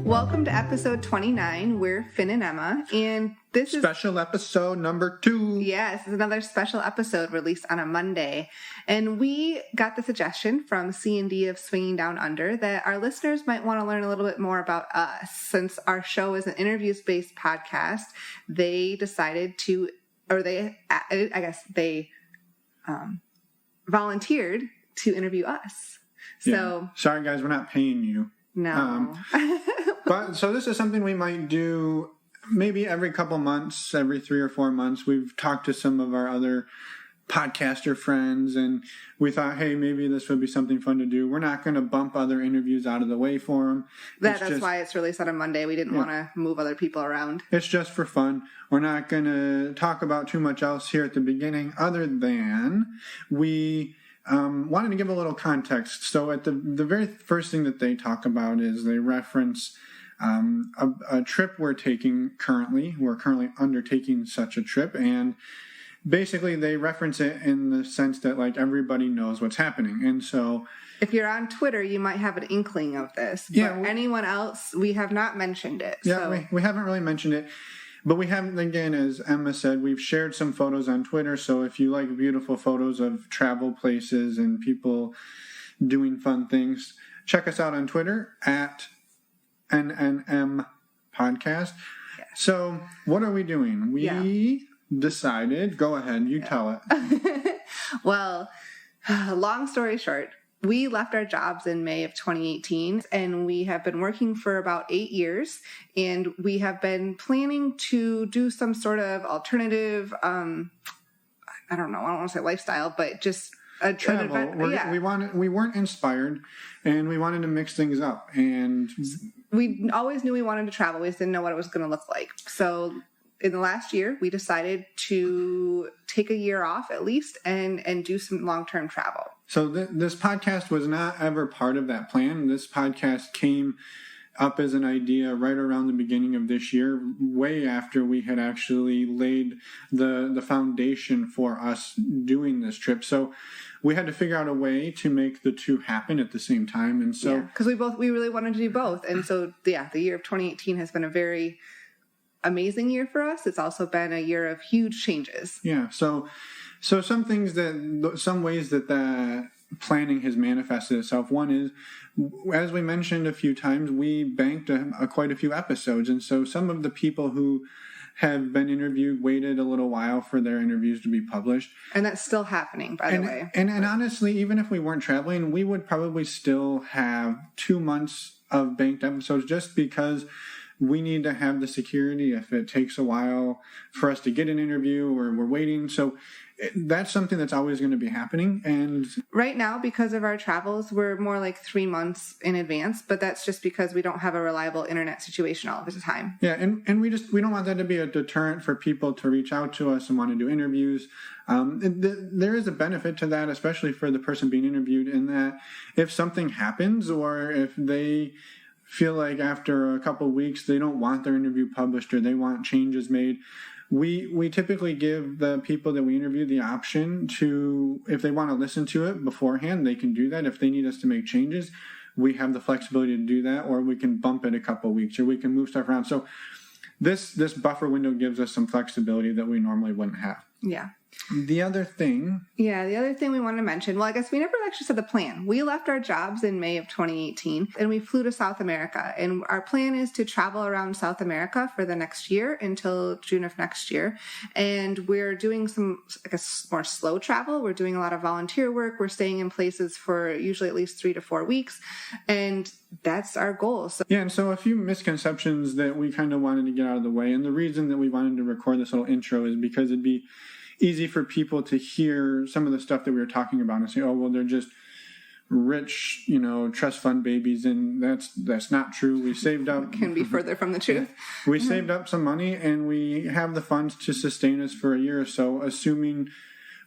Welcome to episode 29. We're Finn and Emma, and this is special episode number 2. Yes, this is another special episode released on a Monday. And we got the suggestion from C&D of Swinging Downunder that our listeners might want to learn a little bit more about us. Since our show is an interviews-based podcast, they decided to, or they volunteered to interview us. So, sorry guys, we're not paying you. No. But so this is something we might do maybe every couple months, every 3 or 4 months. We've talked to some of our other podcaster friends, and we thought, hey, maybe this would be something fun to do. We're not going to bump other interviews out of the way for them. That's why it's released on a Monday. We didn't want to move other people around. It's just for fun. We're not going to talk about too much else here at the beginning other than we wanted to give a little context. So at the very first thing that they talk about is they reference a trip we're taking currently. We're currently undertaking such a trip, and basically they reference it in the sense that like everybody knows what's happening. And so if you're on Twitter, you might have an inkling of this. But anyone else, we have not mentioned it. Yeah, we haven't really mentioned it. But we haven't, again, as Emma said, we've shared some photos on Twitter. So if you like beautiful photos of travel places and people doing fun things, check us out on Twitter at NNM Podcast. Yes. So what are we doing? We decided, go ahead, you tell it. Well, long story short, we left our jobs in May of 2018, and we have been working for about 8 years, and we have been planning to do some sort of alternative, I don't want to say lifestyle, but just a travel. We weren't inspired, and we wanted to mix things up, and we always knew we wanted to travel. We just didn't know what it was going to look like. So in the last year, we decided to take a year off at least and do some long-term travel. So this podcast was not ever part of that plan. This podcast came up as an idea right around the beginning of this year, way after we had actually laid the foundation for us doing this trip. So we had to figure out a way to make the two happen at the same time. And so because we really wanted to do both. And so the year of 2018 has been a very amazing year for us. It's also been a year of huge changes. Yeah. So some ways that planning has manifested itself. One is, as we mentioned a few times, we banked quite a few episodes. And so some of the people who have been interviewed waited a little while for their interviews to be published. And that's still happening, by the way. And honestly, even if we weren't traveling, we would probably still have 2 months of banked episodes just because we need to have the security if it takes a while for us to get an interview or we're waiting. So that's something that's always going to be happening. And right now, because of our travels, we're more like 3 months in advance, but that's just because we don't have a reliable internet situation all of the time. Yeah. And we don't want that to be a deterrent for people to reach out to us and want to do interviews. There is a benefit to that, especially for the person being interviewed, in that if something happens or if they feel like after a couple of weeks they don't want their interview published or they want changes made, we typically give the people that we interview the option to, if they want to listen to it beforehand, they can do that. If they need us to make changes, we have the flexibility to do that, or we can bump it a couple of weeks, or we can move stuff around. So this buffer window gives us some flexibility that we normally wouldn't have. Yeah. The other thing we wanted to mention, well, I guess we never actually said the plan. We left our jobs in May of 2018 and we flew to South America. And our plan is to travel around South America for the next year until June of next year. And we're doing some, I guess, more slow travel. We're doing a lot of volunteer work. We're staying in places for usually at least 3 to 4 weeks. And that's our goal. And so a few misconceptions that we kind of wanted to get out of the way. And the reason that we wanted to record this little intro is because it'd be easy for people to hear some of the stuff that we were talking about and say, oh, well, they're just rich, trust fund babies. And that's not true. We saved up. Can be further from the truth. We saved up some money and we have the funds to sustain us for a year or so, assuming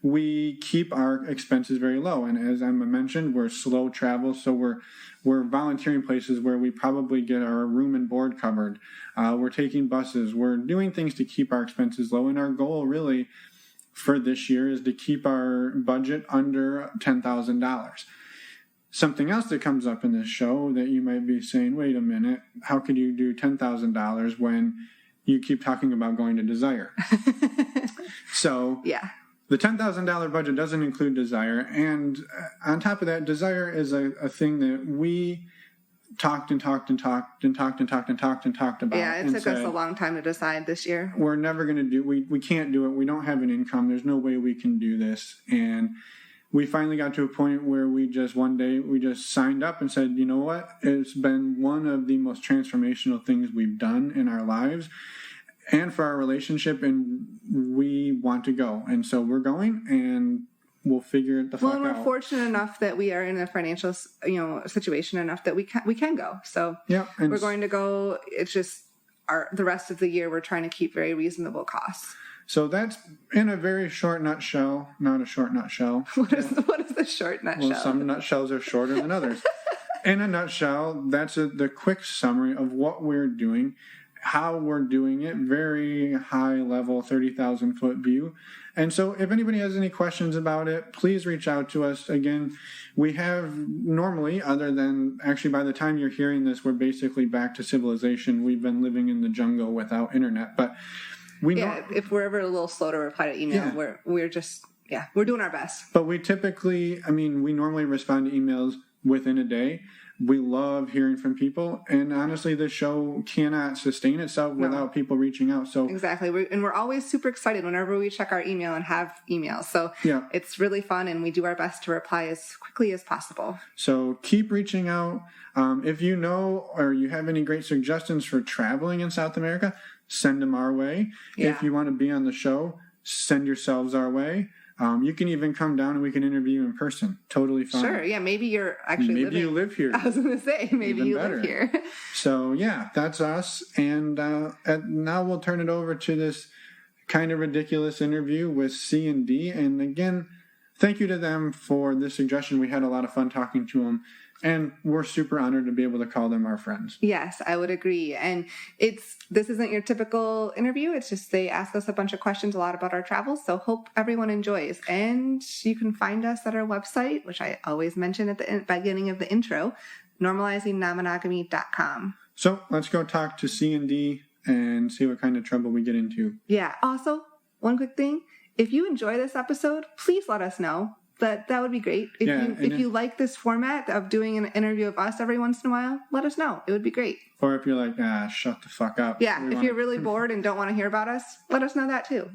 we keep our expenses very low. And as Emma mentioned, we're slow travel. So we're volunteering places where we probably get our room and board covered. We're taking buses. We're doing things to keep our expenses low. And our goal really for this year is to keep our budget under $10,000. something else that comes up in this show that you might be saying, wait a minute, how could you do $10,000 when you keep talking about going to Desire? So yeah. The $10,000 budget doesn't include Desire. And on top of that, Desire is a thing that we talked about. Yeah, it took us a long time to decide this year. We're never going to do, we can't do it. We don't have an income. There's no way we can do this. And we finally got to a point where one day we just signed up and said, you know what? It's been one of the most transformational things we've done in our lives and for our relationship, and we want to go. And so we're going, and we'll figure it the fuck out. Well, we're fortunate enough that we are in a financial, situation enough that we can go. So yeah, we're going to go. It's just the rest of the year we're trying to keep very reasonable costs. So that's in a very short nutshell, not a short nutshell. What is the short nutshell? Well, some nutshells are shorter than others. In a nutshell, that's the quick summary of what we're doing, how we're doing it, very high level, 30,000 foot view. And so if anybody has any questions about it, please reach out to us. Again, we have normally, other than actually by the time you're hearing this, we're basically back to civilization. We've been living in the jungle without internet, but if we're ever a little slow to reply to email, we're doing our best. But we normally respond to emails within a day. We love hearing from people, and honestly, the show cannot sustain itself without people reaching out. So exactly, we're always super excited whenever we check our email and have emails. So it's really fun, and we do our best to reply as quickly as possible. So keep reaching out. If you know or you have any great suggestions for traveling in South America, send them our way. Yeah. If you want to be on the show, send yourselves our way. You can even come down and we can interview you in person. Totally fine. Sure, yeah. Maybe you're actually you live here. I was going to say, maybe you live here. So, yeah, that's us. And now we'll turn it over to this kind of ridiculous interview with C and D. And again, thank you to them for this suggestion. We had a lot of fun talking to them. And we're super honored to be able to call them our friends. Yes, I would agree. And this isn't your typical interview. It's just they ask us a bunch of questions, a lot about our travels. So hope everyone enjoys. And you can find us at our website, which I always mention at the beginning of the intro, normalizingnonmonogamy.com. So let's go talk to C and D and see what kind of trouble we get into. Yeah. Also, one quick thing. If you enjoy this episode, please let us know. That would be great. If you like this format of doing an interview of us every once in a while, let us know. It would be great. Or if you're like, shut the fuck up. Yeah, if you're really bored and don't want to hear about us, let us know that too.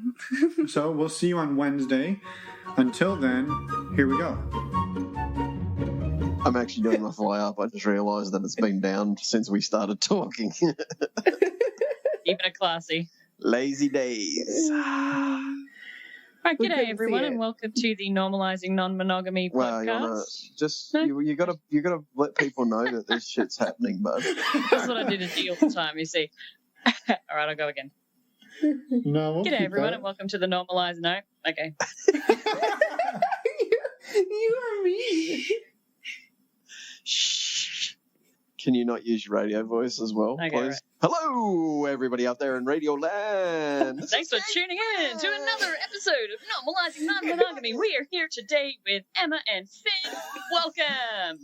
So we'll see you on Wednesday. Until then, here we go. I'm actually doing my fly up. I just realised that it's been down since we started talking. Keeping it classy. Lazy days. Right, g'day everyone, and welcome to the Normalizing Non-Monogamy podcast. Well, you gotta let people know that this shit's happening, bud. That's what I do to D all the time. You see. All right, I'll go again. No. G'day everyone, and welcome to the Normalized. No, okay. You are mean. Shh. Can you not use your radio voice as well, okay, please? Right. Hello, everybody out there in Radio Land. Thanks for tuning in to another episode of Normalizing Non-Monogamy. We are here today with Emma and Finn. Welcome.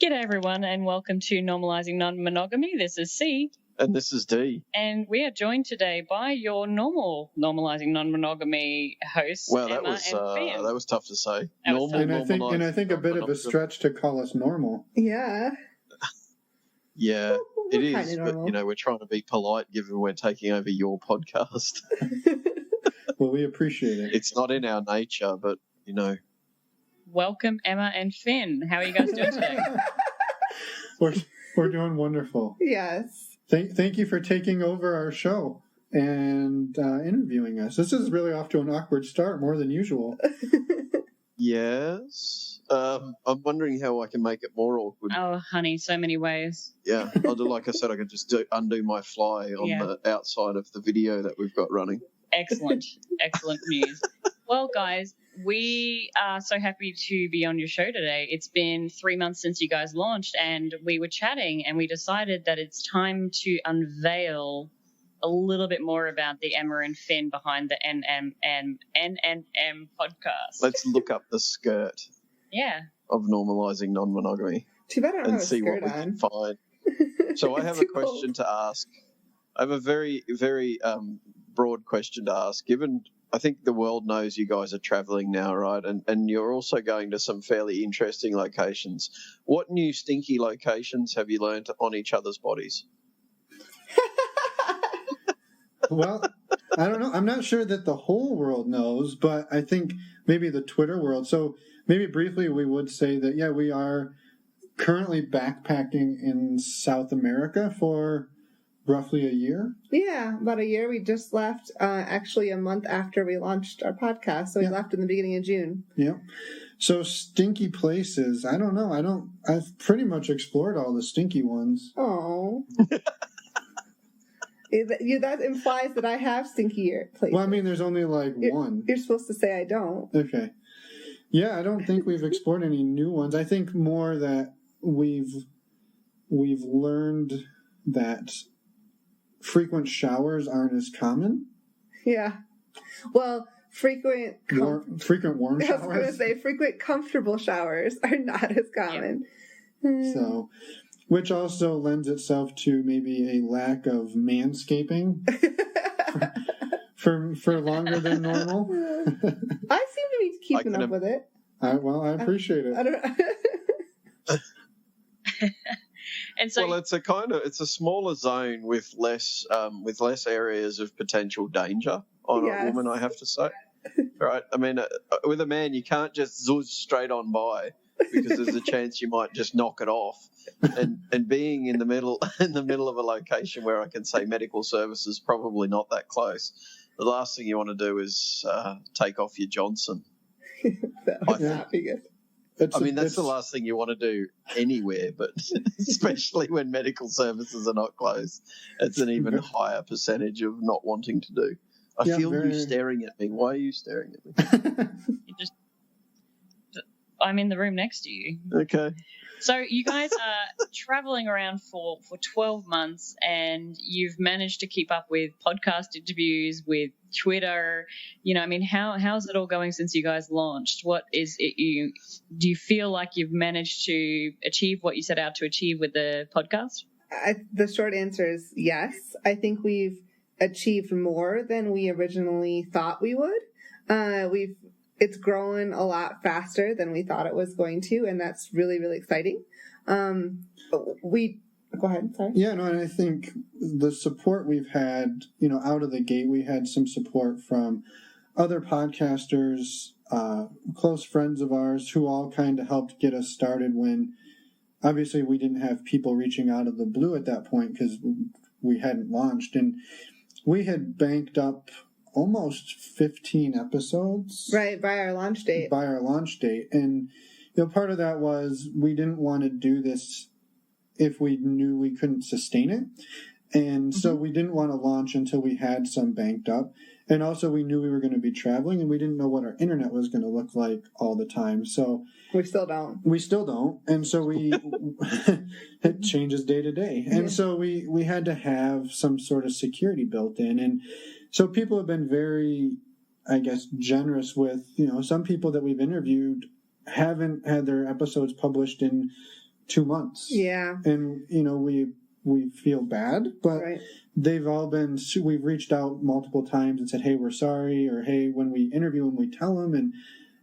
G'day, everyone, and welcome to Normalizing Non-Monogamy. This is C. And this is D. And we are joined today by your Normalizing Non-Monogamy hosts, Well, Emma and Finn. that was tough to say. And I think a bit of a stretch to call us normal. Yeah. Yeah, it is, but, we're trying to be polite given we're taking over your podcast. Well, we appreciate it. It's not in our nature, but, Welcome, Emma and Finn. How are you guys doing today? We're doing wonderful. Yes. Thank you for taking over our show and interviewing us. This is really off to an awkward start, more than usual. Yes. I'm wondering how I can make it more awkward. Oh, honey, so many ways. Yeah, like I said, I can just undo my fly on the outside of the video that we've got running. Excellent news. Well, guys, we are so happy to be on your show today. It's been 3 months since you guys launched, and we were chatting, and we decided that it's time to unveil a little bit more about the Emma and Finn behind the NNM podcast. Let's look up the skirt. Yeah. normalising non-monogamy. Too bad I don't have and a see what skirt we on. can find. So I have a question to ask. I have a very, very broad question to ask. Given, I think the world knows you guys are travelling now, right? And you're also going to some fairly interesting locations. What new stinky locations have you learned on each other's bodies? Well, I don't know. I'm not sure that the whole world knows, but I think maybe the Twitter world. So maybe briefly we would say that, yeah, we are currently backpacking in South America for roughly a year. Yeah, about a year. We just left actually a month after we launched our podcast. So we left in the beginning of June. Yeah. So stinky places. I don't know. I've pretty much explored all the stinky ones. Oh. That implies that I have stinkier places. Well, I mean, there's only like one. You're supposed to say I don't. Okay. Yeah, I don't think we've explored any new ones. I think more that we've learned that frequent showers aren't as common. Yeah. Well, frequent warm showers. I was going to say frequent comfortable showers are not as common. Yeah. So, which also lends itself to maybe a lack of manscaping for longer than normal. I seem to be keeping up with it. I appreciate it. I don't know. And so, well, it's a smaller zone with less areas of potential danger on a woman, I have to say. Right? I mean, with a man, you can't just zoom straight on by because there's a chance you might just knock it off. And being in the middle of a location where I can say medical services probably not that close, the last thing you want to do is take off your Johnson. That would not be good. That's the last thing you want to do anywhere, but especially when medical services are not close, it's an even higher percentage of not wanting to do. I feel you staring at me. Why are you staring at me? I'm in the room next to you. Okay. So you guys are traveling around for 12 months, and you've managed to keep up with podcast interviews, with Twitter. How's it all going since you guys launched? What is it? Do you feel like you've managed to achieve what you set out to achieve with the podcast? The short answer is yes. I think we've achieved more than we originally thought we would. It's growing a lot faster than we thought it was going to, and that's really, really exciting. Go ahead, sorry. Yeah, no, and I think the support we've had, out of the gate, we had some support from other podcasters, close friends of ours who all kind of helped get us started when, obviously, we didn't have people reaching out of the blue at that point because we hadn't launched. And we had banked up almost 15 episodes. Right, by our launch date. And, part of that was we didn't want to do this if we knew we couldn't sustain it. And so we didn't want to launch until we had some banked up. And also we knew we were going to be traveling and we didn't know what our internet was going to look like all the time. So we still don't. And so it changes day to day. And so we had to have some sort of security built in. And so people have been very, I guess, generous with, some people that we've interviewed haven't had their episodes published in 2 months. Yeah. And, we feel bad, but they've all been, we've reached out multiple times and said, hey, we're sorry, or hey, when we interview them, we tell them, and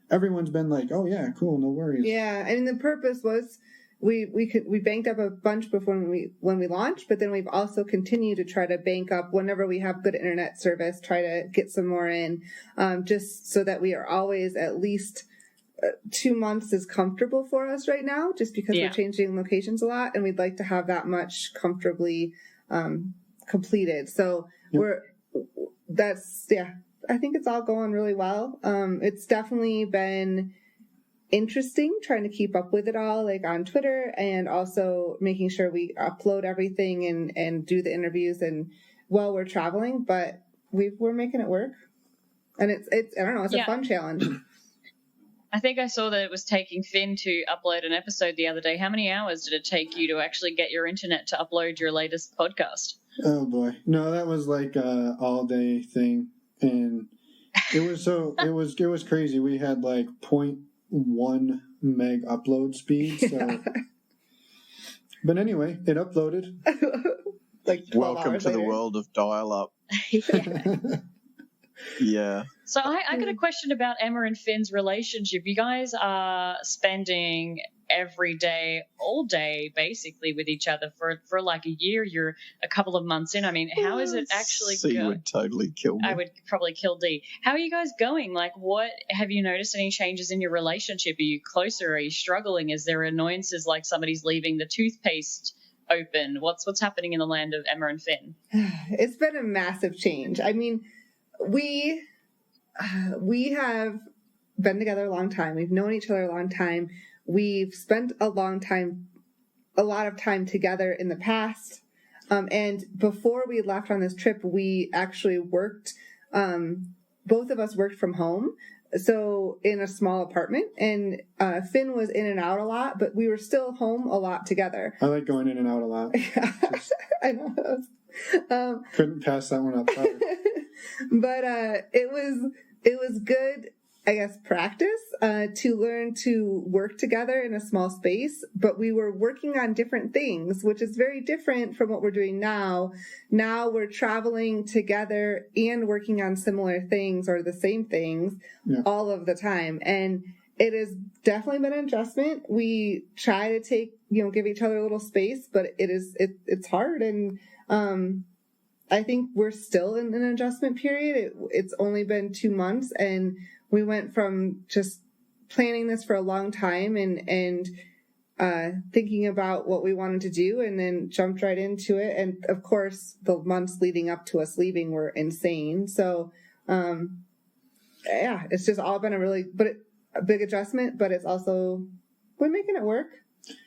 everyone's been like, oh yeah, cool, no worries. Yeah, I mean, the purpose was we banked up a bunch before when we launched, but then we've also continued to try to bank up whenever we have good internet service, try to get some more in, just so that we are always at least 2 months is comfortable for us right now, just because we're changing locations a lot, and we'd like to have that much comfortably completed. So I think it's all going really well. It's definitely been interesting trying to keep up with it all, like on Twitter, and also making sure we upload everything and do the interviews and while we're traveling, but we're making it work. And it's I don't know, it's a fun challenge. I think I saw that it was taking Finn to upload an episode the other day. How many hours did it take you to actually get your internet to upload your latest podcast? Oh boy. No, that was like a all day thing. And it was it was crazy. We had like 0.1 meg upload speed. So, but anyway, it uploaded. Like 12 welcome hours to later. the world of dial-up. Yeah. So I got a question about Emma and Finn's relationship. You guys are spending every day, all day, basically with each other for like a year. You're a couple of months in. I mean, how is it actually C going? would totally kill me. I would probably kill D. How are you guys going? Like, what have you noticed any changes in your relationship? Are you closer? Are you struggling? Is there annoyances like somebody's leaving the toothpaste open? What's happening in the land of Emma and Finn? It's been a massive change. I mean, we have been together a long time. We've known each other a long time. We've spent a lot of time together in the past. And before we left on this trip, we actually worked, both of us worked from home. So in a small apartment, and Finn was in and out a lot, but we were still home a lot together. I like going in and out a lot. Yeah, I know. Couldn't pass that one up. But it was good, I guess, practice to learn to work together in a small space. But we were working on different things, which is very different from what we're doing now. Now we're traveling together and working on similar things or the same things all of the time. And it has definitely been an adjustment. We try to give each other a little space, but it's hard. And I think we're still in an adjustment period. It's only been 2 months, and we went from just planning this for a long time and thinking about what we wanted to do, and then jumped right into it. And of course, the months leading up to us leaving were insane. So, it's just all been a big adjustment, but it's also, we're making it work.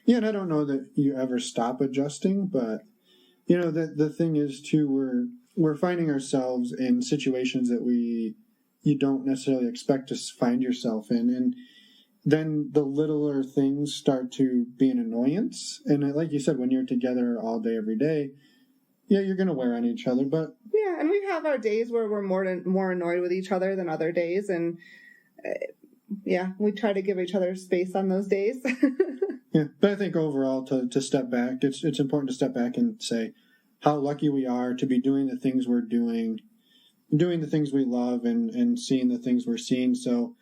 Yeah, and I don't know that you ever stop adjusting, but the thing is too, we're finding ourselves in situations that you don't necessarily expect to find yourself in, and then the littler things start to be an annoyance. And like you said, when you're together all day, every day, you're going to wear on each other. But yeah, and we have our days where we're more annoyed with each other than other days, and we try to give each other space on those days. Yeah, but I think overall, to step back, it's important to step back and say how lucky we are to be doing the things we're doing the things we love, and seeing the things we're seeing. So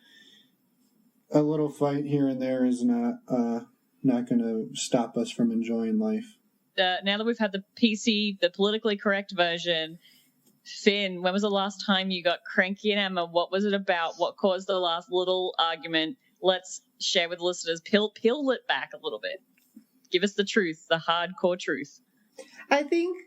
a little fight here and there is not going to stop us from enjoying life. Now that we've had the PC, the politically correct version, Finn, when was the last time you got cranky at Emma? What was it about? What caused the last little argument? Let's share with listeners. Peel it back a little bit. Give us the truth, the hardcore truth. I think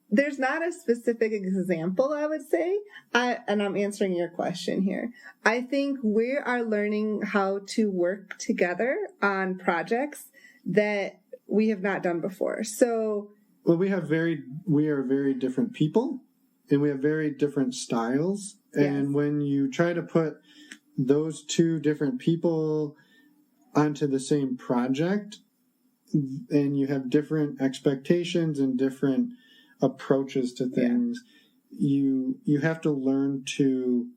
there's not a specific example, I would say, and I'm answering your question here. I think we are learning how to work together on projects that we have not done before. So, well, we are very different people, and we have very different styles. Yes. And when you try to put those two different people onto the same project, and you have different expectations and different approaches to things, you have to learn to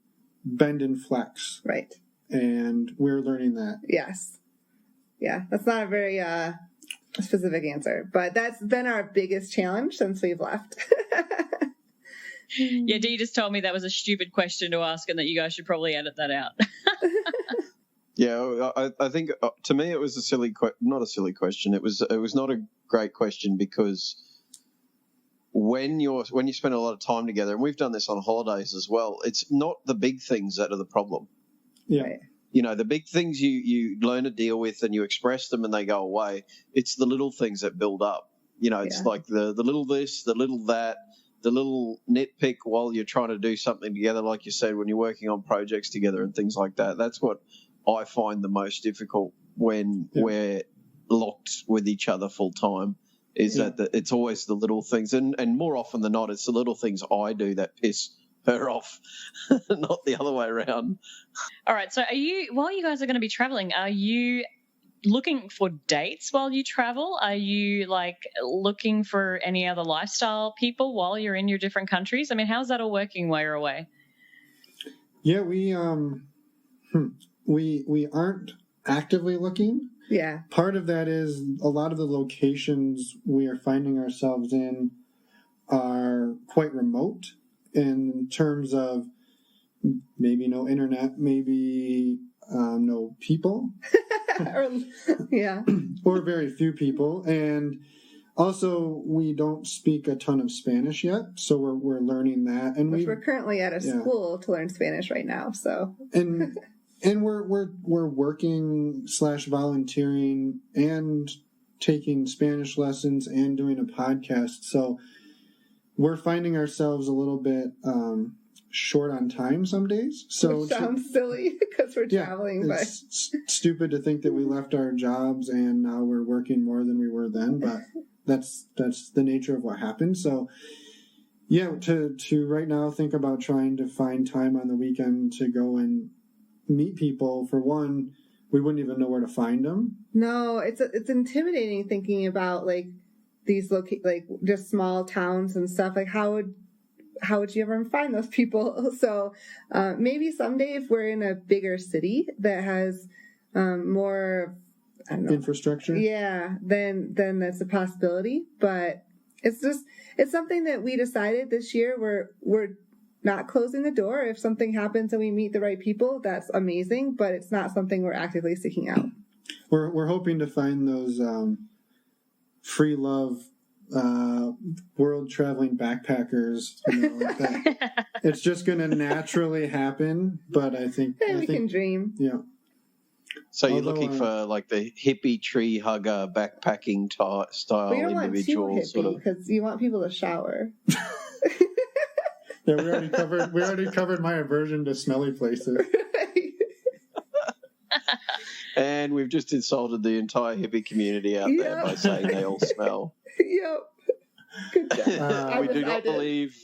bend and flex. Right. And we're learning that. Yes. Yeah, that's not a very specific answer, but that's been our biggest challenge since we've left. Yeah, Dee just told me that was a stupid question to ask and that you guys should probably edit that out. Yeah, I think to me it was not a silly question. It was not a great question, because when you spend a lot of time together, and we've done this on holidays as well, it's not the big things that are the problem. Yeah. Right. The big things you learn to deal with and you express them and they go away. It's the little things that build up. It's like the little this, the little that, the little nitpick while you're trying to do something together, like you said, when you're working on projects together and things like that. That's what I find the most difficult when we're locked with each other full time, is that it's always the little things. And more often than not, it's the little things I do that piss her off, not the other way around. All right. So while you guys are going to be traveling, are you looking for dates while you travel? Are you looking for any other lifestyle people while you're in your different countries? I mean, how's that all working while you're away? Yeah, we aren't actively looking. Yeah. Part of that is a lot of the locations we are finding ourselves in are quite remote in terms of maybe no internet, maybe no people. Yeah. Or very few people. And also, we don't speak a ton of Spanish yet, so we're learning that. And we're currently at a school to learn Spanish right now, so. And we're working / volunteering and taking Spanish lessons and doing a podcast. So we're finding ourselves a little bit short on time some days. So which sounds silly because we're traveling. But it's stupid to think that we left our jobs and now we're working more than we were then. But that's the nature of what happened. So yeah, to right now think about trying to find time on the weekend to go and meet people. For one, we wouldn't even know where to find them. No, it's intimidating thinking about like these like just small towns and stuff. Like how would you ever find those people? So maybe someday if we're in a bigger city that has more, I don't know, infrastructure. Yeah, then that's a possibility. But it's something that we decided this year. We're not closing the door. If something happens and we meet the right people, that's amazing, but it's not something we're actively seeking out. We're hoping to find those free love world traveling backpackers. That. It's just going to naturally happen, but I think we can dream. Yeah. So you're looking for like the hippie tree hugger backpacking style individual, sort of, because you want people to shower. Yeah, we already covered my aversion to smelly places. And we've just insulted the entire hippie community out there by saying they all smell. Yep. Good job. We do not believe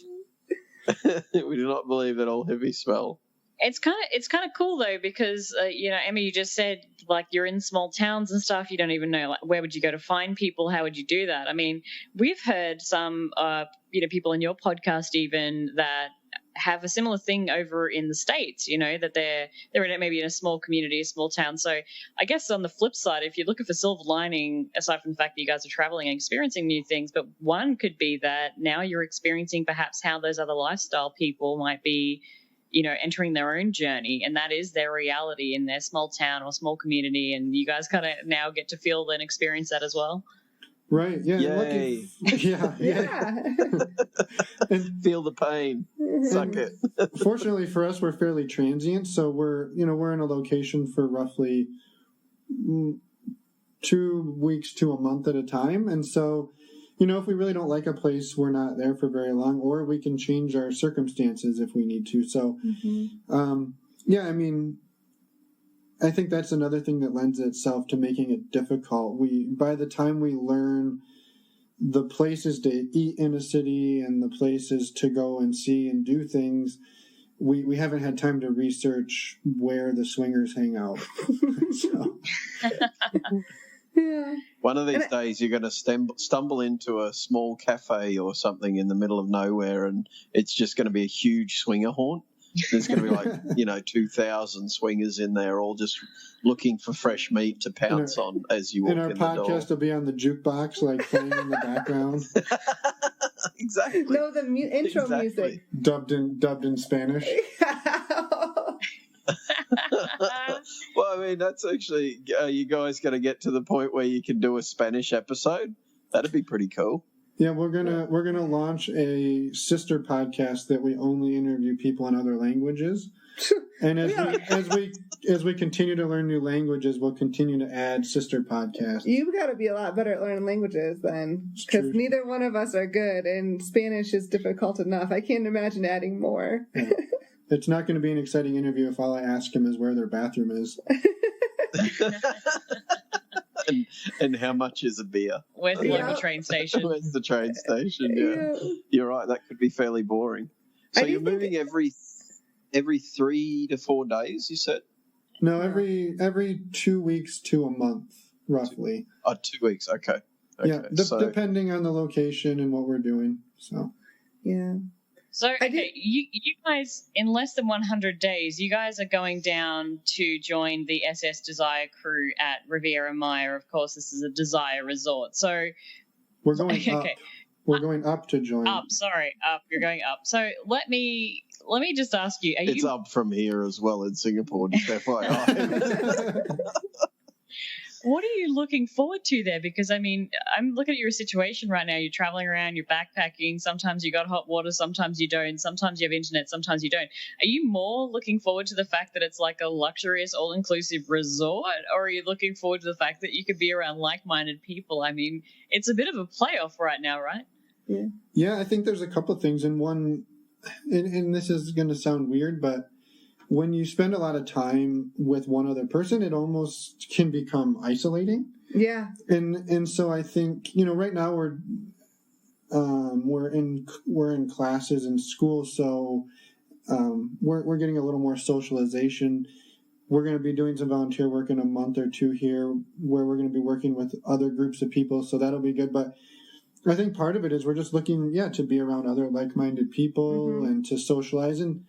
that all hippies smell. It's kind of cool though, because Emma, you just said like you're in small towns and stuff. You don't even know like where would you go to find people? How would you do that? I mean, we've heard some people in your podcast even that have a similar thing over in the States. That they're maybe in a small community, a small town. So I guess on the flip side, if you're looking for silver lining, aside from the fact that you guys are traveling and experiencing new things, but one could be that now you're experiencing perhaps how those other lifestyle people might be, entering their own journey, and that is their reality in their small town or small community, and you guys kind of now get to feel and experience that as well. Right. Yeah. Yay. Yeah. And feel the pain. Suck it. Fortunately for us, we're fairly transient, so we're in a location for roughly 2 weeks to a month at a time, and so. If we really don't like a place, we're not there for very long, or we can change our circumstances if we need to. So, I think that's another thing that lends itself to making it difficult. By the time we learn the places to eat in a city and the places to go and see and do things, we haven't had time to research where the swingers hang out. So. Yeah. One of these days you're going to stumble into a small cafe or something in the middle of nowhere, and it's just going to be a huge swinger haunt. There's going to be 2,000 swingers in there all just looking for fresh meat to pounce on as you walk in the door. And our podcast will be on the jukebox, like playing in the background. Exactly. No, the intro music. Dubbed in Spanish. Well, I mean, that's actually, you guys going to get to the point where you can do a Spanish episode? That'd be pretty cool. Yeah, we're gonna launch a sister podcast that we only interview people in other languages. And as we continue to learn new languages, we'll continue to add sister podcasts. You've got to be a lot better at learning languages then, because neither one of us are good, and Spanish is difficult enough. I can't imagine adding more. Yeah. It's not going to be an exciting interview if all I ask him is where their bathroom is. and how much is a beer? Where's the local train station? Where's the train station? Yeah. You're right. That could be fairly boring. So you're moving every 3 to 4 days, you said? No, every 2 weeks to a month, roughly. 2 weeks. Okay. Yeah, depending on the location and what we're doing. So. Yeah. So, okay, you guys, in less than 100 days, you guys are going down to join the SS Desire crew at Riviera Maya. Of course, this is a Desire resort. So we're going up. We're going up to join. Up. You're going up. So let me just ask you. It's up from here as well in Singapore, just FYI. What are you looking forward to there? Because, I mean, I'm looking at your situation right now. You're traveling around, you're backpacking. Sometimes you got hot water, sometimes you don't. Sometimes you have internet, sometimes you don't. Are you more looking forward to the fact that it's like a luxurious, all-inclusive resort? Or are you looking forward to the fact that you could be around like-minded people? I mean, it's a bit of a playoff right now, right? Yeah, I think there's a couple of things. And one, and this is going to sound weird, but when you spend a lot of time with one other person, it almost can become isolating. Yeah. And so I think, right now we're in classes in school, so we're getting a little more socialization. We're going to be doing some volunteer work in a month or two here where we're going to be working with other groups of people, so that'll be good. But I think part of it is we're just looking, to be around other like-minded people and to socialize. And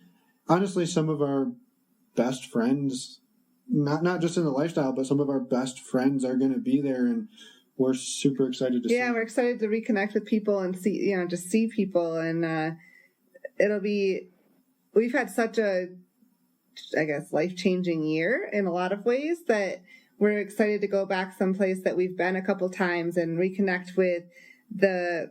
honestly, some of our best friends, not just in the lifestyle, but some of our best friends are going to be there, and we're super excited to see. Yeah, we're excited to reconnect with people and see, just see people. And we've had such a, I guess, life-changing year in a lot of ways that we're excited to go back someplace that we've been a couple times and reconnect with the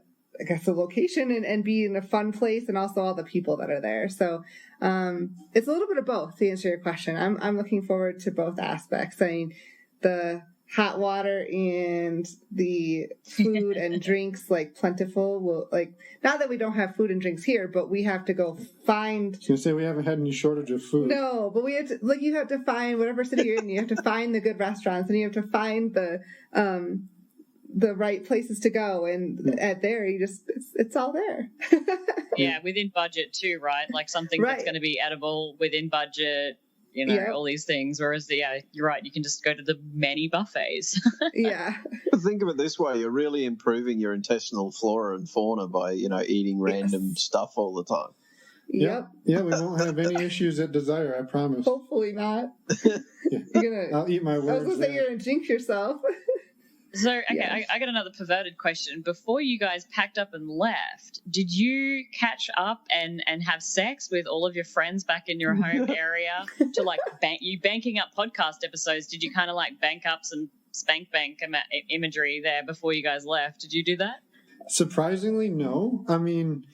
location and be in a fun place, and also all the people that are there. So it's a little bit of both, to answer your question. I'm looking forward to both aspects. I mean, the hot water and the food and drinks, plentiful. Not that we don't have food and drinks here, but we have to go find. I was going to say, we haven't had any shortage of food. No, but we have to, you have to find whatever city you're in. You have to find the good restaurants, and you have to find the right places to go, and at there it's all there. Yeah, within budget too, right? Like something that's going to be edible within budget, all these things. Whereas you're right, you can just go to the many buffets. Yeah. Think of it this way, you're really improving your intestinal flora and fauna by eating random stuff all the time. Yep. Yeah, we won't have any issues at Desire, I promise. Hopefully not. I'll eat my words. I was going to say you're going to jinx yourself. So, okay, I got another perverted question. Before you guys packed up and left, did you catch up and have sex with all of your friends back in your home area to banking up podcast episodes? Did you kind of bank up some spank bank imagery there before you guys left? Did you do that? Surprisingly, no. I mean,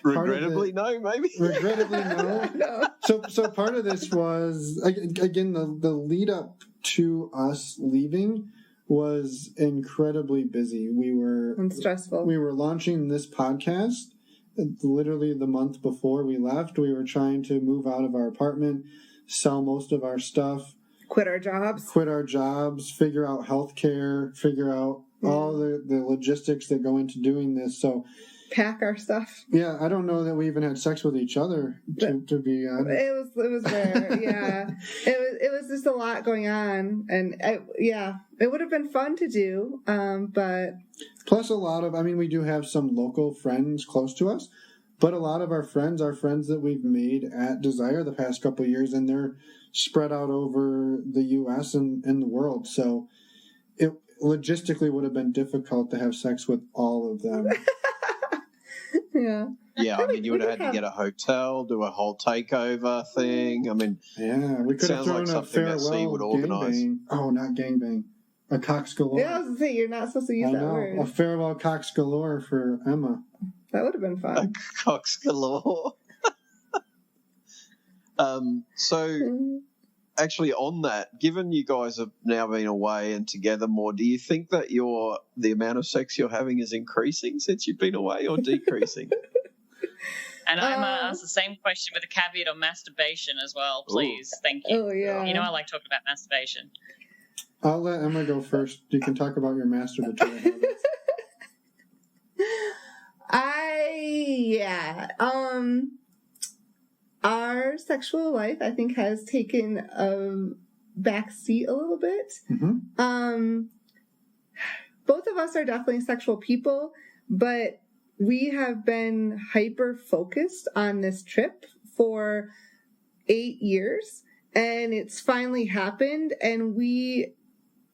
regrettably, no, maybe. Regrettably, no. No. So part of this was, again, the lead up to us leaving was incredibly busy. And stressful. We were launching this podcast literally the month before we left. We were trying to move out of our apartment, sell most of our stuff, quit our jobs, figure out healthcare, figure out all the logistics that go into doing this. So pack our stuff. Yeah, I don't know that we even had sex with each other, to be honest. It was rare. Yeah, it was just a lot going on, and it would have been fun to do, but plus we do have some local friends close to us, but a lot of our friends are friends that we've made at Desire the past couple of years, and they're spread out over the U.S. and the world, so it logistically would have been difficult to have sex with all of them. Yeah. Yeah, you would have had to get a hotel, do a whole takeover thing. We could have thrown a farewell would organize. Gangbang. Oh, not gangbang. A cocks galore. Yeah, I was going to say, you're not supposed to use that word. A farewell cocks galore for Emma. That would have been fun. A cocks galore. Actually, on that, given you guys have now been away and together more, do you think that the amount of sex you're having is increasing since you've been away, or decreasing? And I'm going to ask the same question with a caveat on masturbation as well, please. Ooh. Thank you. Oh, yeah. I like talking about masturbation. I'll let Emma go first. You can talk about your masturbatory habits. Our sexual life, I think, has taken a back seat a little bit. Mm-hmm. Both of us are definitely sexual people, but we have been hyper focused on this trip for 8 years, and it's finally happened, and we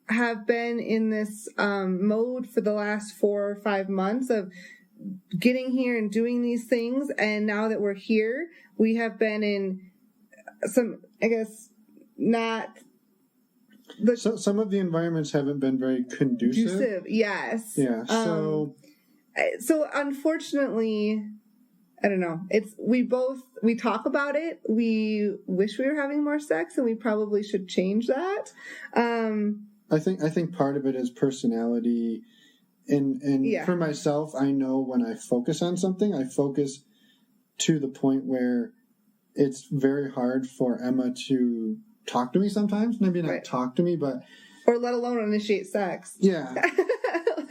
have been in this mode for the last 4 or 5 months of getting here and doing these things. And now that we're here, we have been in some, I guess, not the... some of the environments haven't been very conducive. Yes. Yeah. So unfortunately, I don't know. We talk about it. We wish we were having more sex, and we probably should change that. I think part of it is personality, and for myself, I know when I focus on something, I focus to the point where it's very hard for Emma to talk to me sometimes. Maybe not talk to me, but or let alone initiate sex. Yeah.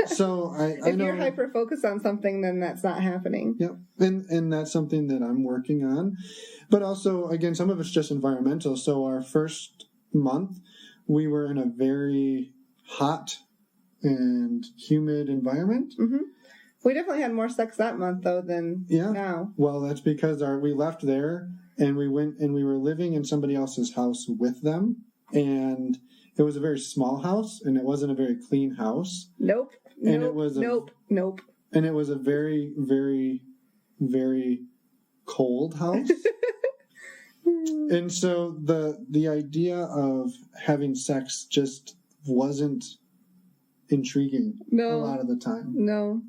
So I if know you're hyper focused on something, then that's not happening. Yeah, and that's something that I'm working on. But also, again, some of it's just environmental. So our first month, we were in a very hot and humid environment. Mm-hmm. We definitely had more sex that month, though, than now. Well, that's because we left there, and we went and we were living in somebody else's house with them. And it was a very small house, and it wasn't a very clean house. Nope. And nope. it was nope. And it was a very, very, very cold house. And so the idea of having sex just wasn't intriguing a lot of the time. No.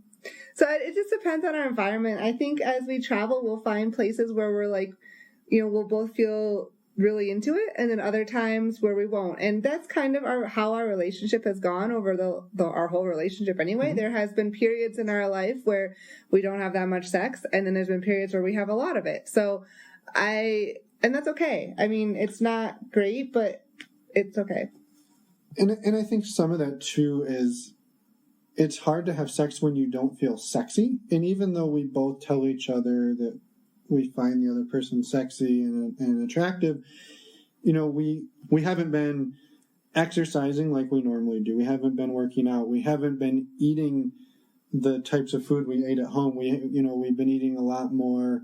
So it just depends on our environment. I think as we travel, we'll find places where we're like, we'll both feel really into it, and then other times where we won't. And that's kind of how our relationship has gone over our whole relationship anyway. Mm-hmm. There has been periods in our life where we don't have that much sex, and then there's been periods where we have a lot of it. So and that's okay. I mean, it's not great, but it's okay. And I think some of that too is it's hard to have sex when you don't feel sexy. And even though we both tell each other that we find the other person sexy and attractive, we haven't been exercising like we normally do. We haven't been working out. We haven't been eating the types of food we ate at home. We've been eating a lot more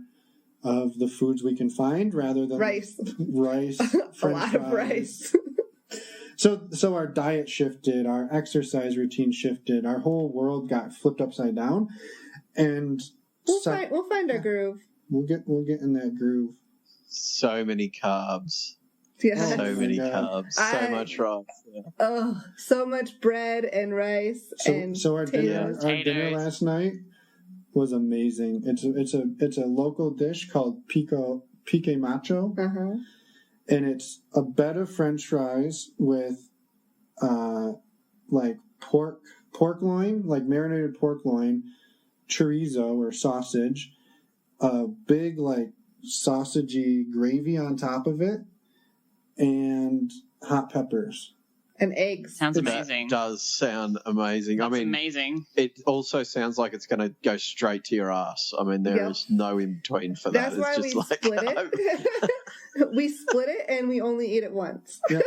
of the foods we can find rather than rice, French a lot fries. of rice. So our diet shifted, our exercise routine shifted, our whole world got flipped upside down, and we'll find our groove. We'll get in that groove. So many carbs. Yeah. So many carbs. So much rice. Yeah. Oh, so much bread and rice and so our dinner last night was amazing. It's a local dish called pique macho. Uh-huh. And it's a bed of French fries with like pork loin, like marinated pork loin, chorizo or sausage, a big like sausagey gravy on top of it, and hot peppers. And eggs. Sounds amazing. That does sound amazing. That's amazing. It also sounds like it's going to go straight to your ass. I mean, there is no in between for that. That's why we split it. We split it and we only eat it once. Yeah.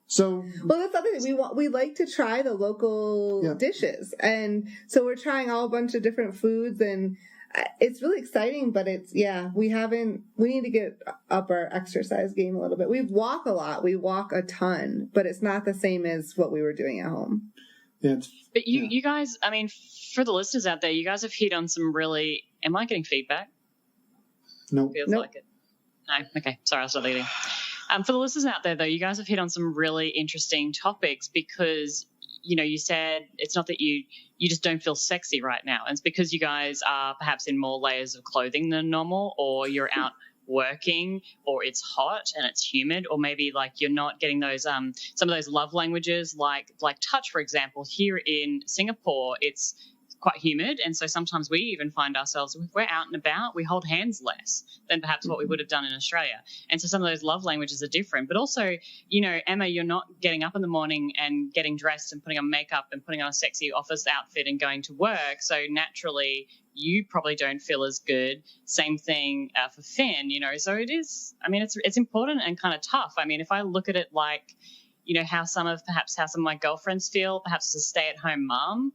So well, that's the other thing. We like to try the local dishes, and so we're trying all a bunch of different foods, and it's really exciting. But we need to get up our exercise game a little bit. We walk a lot. We walk a ton, but it's not the same as what we were doing at home. Yeah. But you guys, I mean, for the listeners out there, you guys have hit on some really. Am I getting feedback? No. Feels like it. No. Okay. Sorry, I'll stop eating. For the listeners out there, though, you guys have hit on some really interesting topics because, you said it's not that you just don't feel sexy right now. And it's because you guys are perhaps in more layers of clothing than normal, or you're out working, or it's hot and it's humid, or maybe like you're not getting those some of those love languages like touch, for example. Here in Singapore, it's quite humid, and so sometimes we even find ourselves, if we're out and about, we hold hands less than perhaps what we would have done in Australia. And so some of those love languages are different. But also, Emma, you're not getting up in the morning and getting dressed and putting on makeup and putting on a sexy office outfit and going to work. So naturally, you probably don't feel as good. Same thing for Finn, So it is, I mean, it's important and kind of tough. I mean, if I look at it like, how some of my girlfriends feel, perhaps as a stay-at-home mom,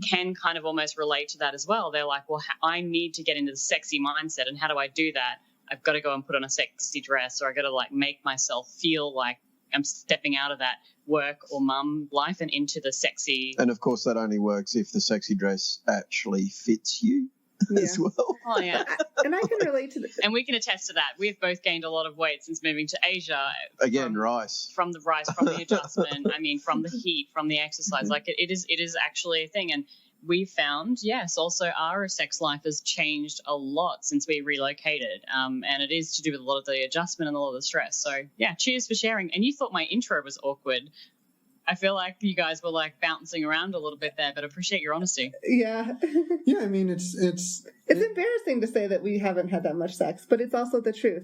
can kind of almost relate to that as well. They're like, well, I need to get into the sexy mindset, and how do I do that? I've got to go and put on a sexy dress, or I've got to like make myself feel like I'm stepping out of that work or mum life and into the sexy. And of course, that only works if the sexy dress actually fits you as well. Oh yeah, and I can relate to this. And we can attest to that. We've both gained a lot of weight since moving to Asia. Again, rice. From the rice, from the adjustment. I mean, from the heat, from the exercise. Like it is actually a thing. And we found, yes, also our sex life has changed a lot since we relocated. And it is to do with a lot of the adjustment and a lot of the stress. So, yeah, cheers for sharing. And you thought my intro was awkward. I feel like you guys were like bouncing around a little bit there, but I appreciate your honesty. Yeah. Yeah, I mean, it's embarrassing to say that we haven't had that much sex, but it's also the truth.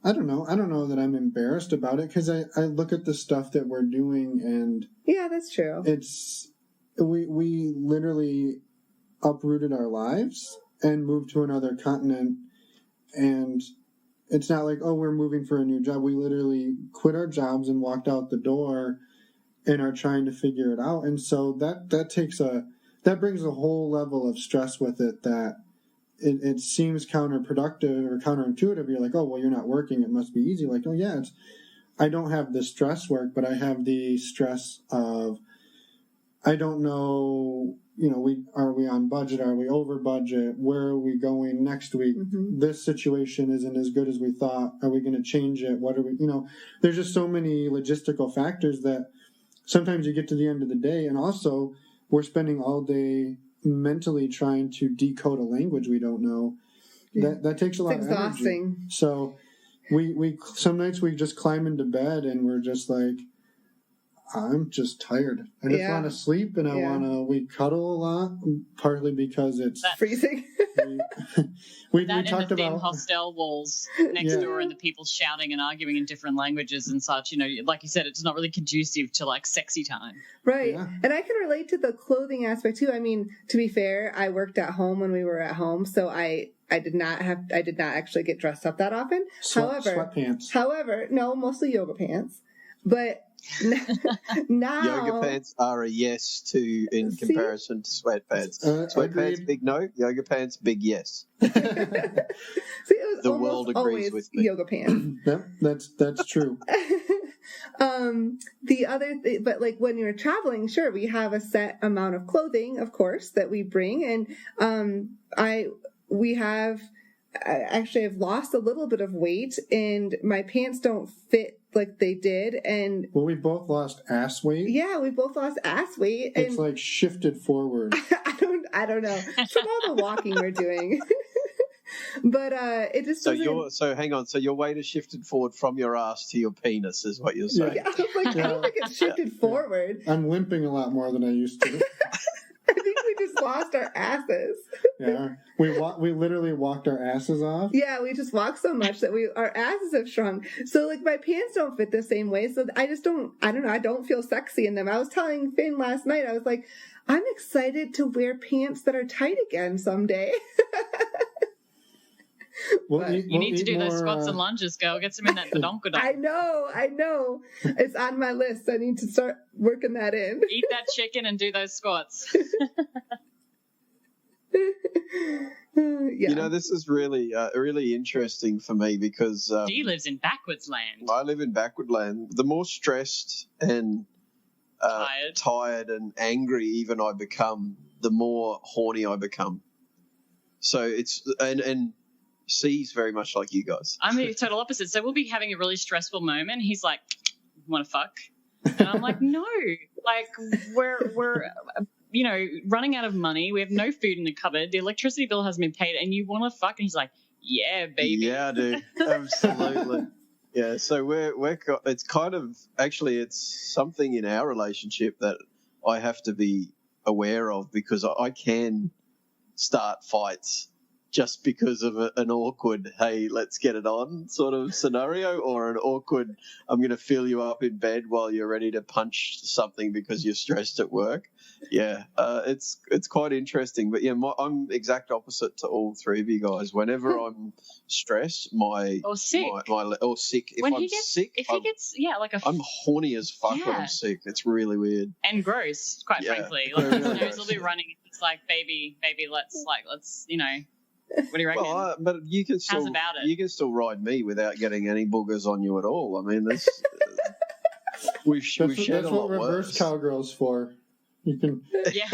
I don't know that I'm embarrassed about it, because I look at the stuff that we're doing, and yeah, that's true. We literally uprooted our lives and moved to another continent, and it's not like, oh, we're moving for a new job. We literally quit our jobs and walked out the door and are trying to figure it out. And so that brings a whole level of stress with it, that it seems counterproductive or counterintuitive. You're like, oh, well, you're not working, it must be easy. Like, oh yeah, I don't have the stress work, but I have the stress of, I don't know, are we on budget? Are we over budget? Where are we going next week? Mm-hmm. This situation isn't as good as we thought. Are we going to change it? What are we, there's just so many logistical factors that sometimes you get to the end of the day, and also we're spending all day mentally trying to decode a language we don't know. Yeah. That takes a lot of energy. So we some nights we just climb into bed and we're just like, I'm just tired. I just want to sleep, and we cuddle a lot, partly because it's freezing. we talked about hostel walls next door and the people shouting and arguing in different languages and such. Like you said, it's not really conducive to like sexy time. Right. Yeah. And I can relate to the clothing aspect too. I mean, to be fair, I worked at home when we were at home, so I did not actually get dressed up that often. Sweatpants. However, no, mostly yoga pants. But now yoga pants are a yes in comparison to sweatpants. Sweatpants, big no. Yoga pants, big yes. See, it was the world agrees with me. Yoga pants. Yep, that's true. The other thing, but like when you're traveling, sure, we have a set amount of clothing, of course, that we bring, and I've lost a little bit of weight, and my pants don't fit like they did. And we both lost ass weight. Yeah, we both lost ass weight. It's like shifted forward. I don't know. From all the walking we're doing. But it just so hang on. So your weight is shifted forward from your ass to your penis, is what you're saying? Yeah, I don't think it's shifted forward. I'm limping a lot more than I used to. I think we just lost our asses. Yeah, we literally walked our asses off. Yeah, we just walked so much that our asses have shrunk. So like my pants don't fit the same way. So I don't feel sexy in them. I was telling Finn last night, I was like, I'm excited to wear pants that are tight again someday. You need to do those squats and lunges, girl. Get some in that badonkadonk. I know. It's on my list. I need to start working that in. Eat that chicken and do those squats. Yeah. This is really interesting for me because Dee lives in backwards land. I live in backward land. The more stressed and tired and angry even I become, the more horny I become. So it's and C's very much like you guys. I'm the total opposite. So we'll be having a really stressful moment. He's like, "Want to fuck?" And I'm like, "No, like we're running out of money. We have no food in the cupboard. The electricity bill hasn't been paid, and you want to fuck?" And he's like, "Yeah, baby." Yeah, dude, absolutely. Yeah, so we're it's kind of actually it's something in our relationship that I have to be aware of, because I can start fights just because of an awkward, hey, let's get it on sort of scenario, or an awkward, I'm going to fill you up in bed while you're ready to punch something because you're stressed at work. Yeah, it's quite interesting. But yeah, I'm exact opposite to all three of you guys. Whenever I'm stressed, or sick. Or sick. If I'm sick, I'm horny as fuck when I'm sick. It's really weird and gross, quite frankly. Like his nose will be running. It's like, baby, let's what do you reckon? Well, but you can still ride me without getting any boogers on you at all. I mean, that's what reverse cowgirl's for. You can. Yeah.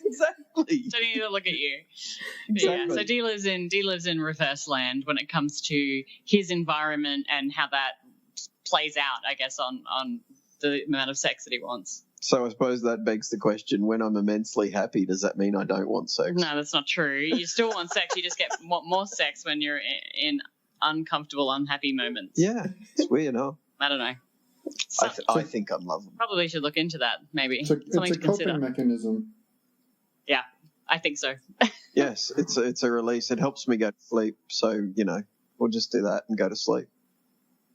Exactly. Don't need to look at you. Exactly. Yeah. So D lives in reverse land when it comes to his environment and how that plays out, I guess, on the amount of sex that he wants. So I suppose that begs the question: when I'm immensely happy, does that mean I don't want sex? No, that's not true. You still want sex. You just get more sex when you're in uncomfortable, unhappy moments. Yeah, it's weird, huh? I don't know. I think I'm loving. Probably should look into that. Maybe it's a coping mechanism. Yeah, I think so. Yes, it's a release. It helps me go to sleep. So we'll just do that and go to sleep.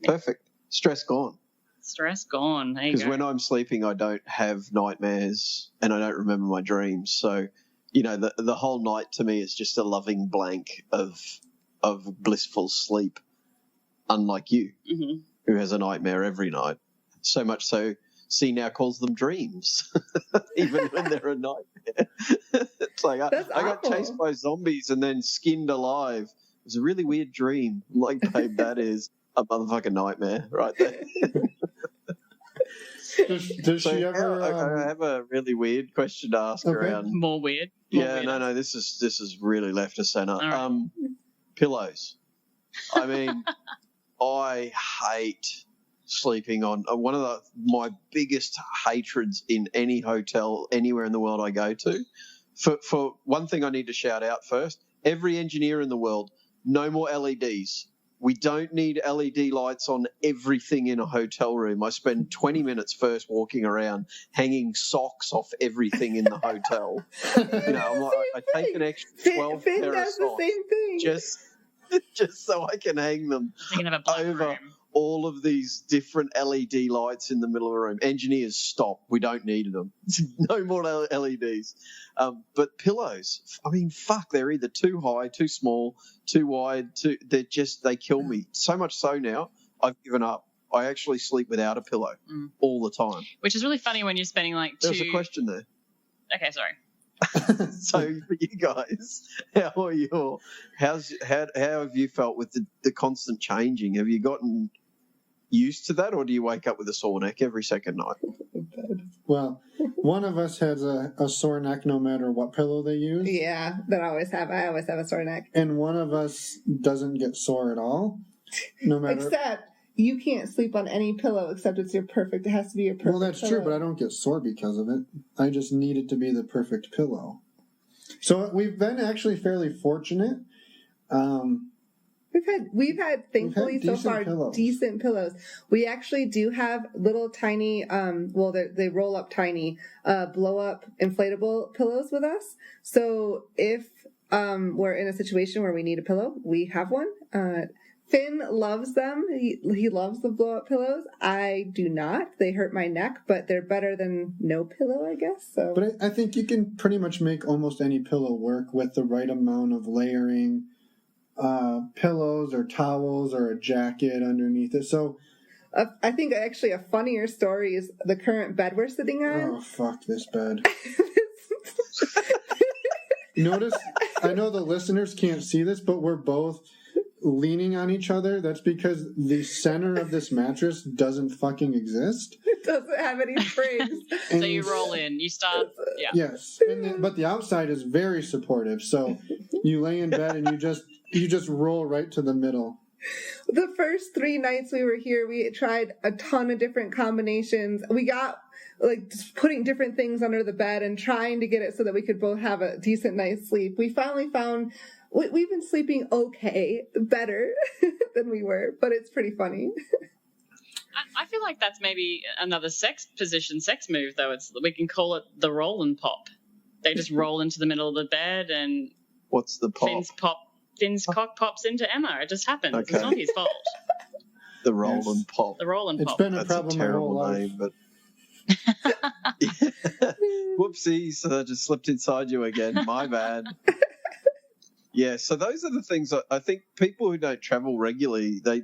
Perfect. Stress gone. Stress gone. There you go. Because when I'm sleeping, I don't have nightmares and I don't remember my dreams. So, the whole night to me is just a loving blank of blissful sleep, unlike you, who has a nightmare every night. So much so, C now calls them dreams, even when they're a nightmare. It's like, I got chased by zombies and then skinned alive. It was a really weird dream. I'm like, babe, that is a motherfucking nightmare right there. Does she ever? I have a really weird question to ask around. More weird. No. This is really left of center. Right. Pillows. I mean, I hate sleeping on one of my biggest hatreds in any hotel anywhere in the world I go to. For one thing, I need to shout out first: every engineer in the world, no more LEDs. We don't need LED lights on everything in a hotel room. I spend 20 minutes first walking around hanging socks off everything in the hotel. I'm like, I take an extra 12 pair of socks the same thing. just so I can hang them over all of these different LED lights in the middle of a room. Engineers, stop. We don't need them. No more LEDs. But pillows, I mean, fuck, they're either too high, too small, too wide. They kill me. So much so now, I've given up. I actually sleep without a pillow all the time. Which is really funny when you're spending like There's a question there. Okay, sorry. So for you guys, how have you felt with the constant changing? Have you gotten used to that, or do you wake up with a sore neck every second night? Well, one of us has a sore neck no matter what pillow they use. Yeah, I always have a sore neck. And one of us doesn't get sore at all, no matter. Except you can't sleep on any pillow except it's your perfect. It has to be your perfect. Well, that's pillow. true, but I don't get sore because of it. I just need it to be the perfect pillow. So we've been actually fairly fortunate. We've had thankfully so far decent pillows. We actually do have little tiny, they roll up tiny, blow up inflatable pillows with us. So if we're in a situation where we need a pillow, we have one. Finn loves them. He loves the blow up pillows. I do not. They hurt my neck, but they're better than no pillow, I guess. So, but I think you can pretty much make almost any pillow work with the right amount of layering. Pillows or towels or a jacket underneath it. So I think actually a funnier story is the current bed we're sitting on. Oh, fuck this bed. Notice, I know the listeners can't see this, but we're both leaning on each other. That's because the center of this mattress doesn't fucking exist. It doesn't have any springs. So you roll in, you start, yeah. Yes, but the outside is very supportive. So you lay in bed and you just roll right to the middle. The first 3 nights we were here, we tried a ton of different combinations. We got just putting different things under the bed and trying to get it so that we could both have a decent night's sleep. We finally found we've been sleeping better than we were, but it's pretty funny. I feel like that's maybe another sex move, though. We can call it the roll and pop. They just roll into the middle of the bed and What's the pop? Finn's cock pops into Emma. It just happens. Okay. It's not his fault. The roll and pop. The roll and pop. It's been That's problem a terrible name, but whoopsies, just slipped inside you again. My bad. Yeah, so those are the things I think people who don't travel regularly, they